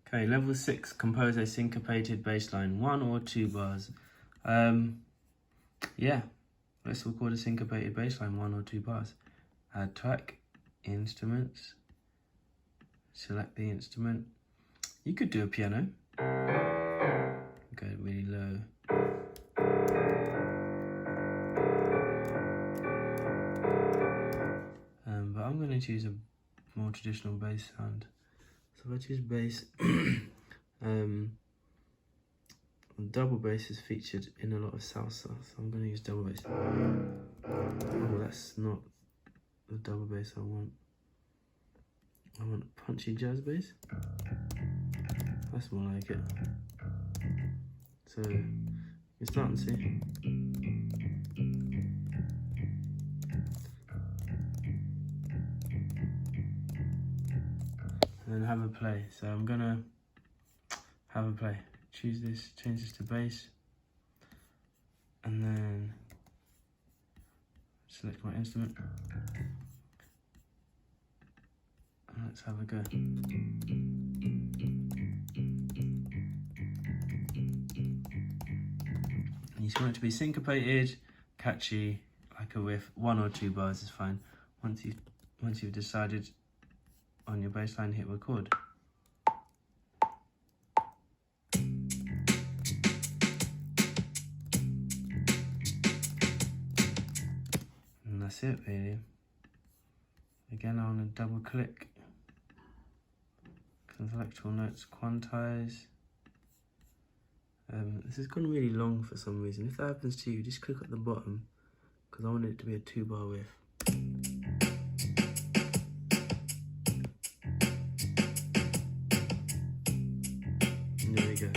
Okay, level 6, compose a syncopated bass line, 1 or 2 bars. Yeah, let's record a syncopated bass line, 1 or 2 bars. Add track, instruments, select the instrument. You could do a piano. Go really low. But I'm going to choose a more traditional bass sound. So if I choose bass, double bass is featured in a lot of salsa, so I'm going to use double bass. Oh, that's not the double bass I want. I want a punchy jazz bass. That's more like it. So you're starting to see. And then have a play. So I'm gonna have a play. Choose this, change this to bass, and then select my instrument. And let's have a go. And you just want it to be syncopated, catchy, like a riff. 1 or 2 bars is fine. Once you've decided on your bass line, hit record. And that's it really. Again, I want to double click. Intellectual notes, quantize. This has gone really long for some reason. If that happens to you, just click at the bottom, because I want it to be a 2-bar riff. And there we go.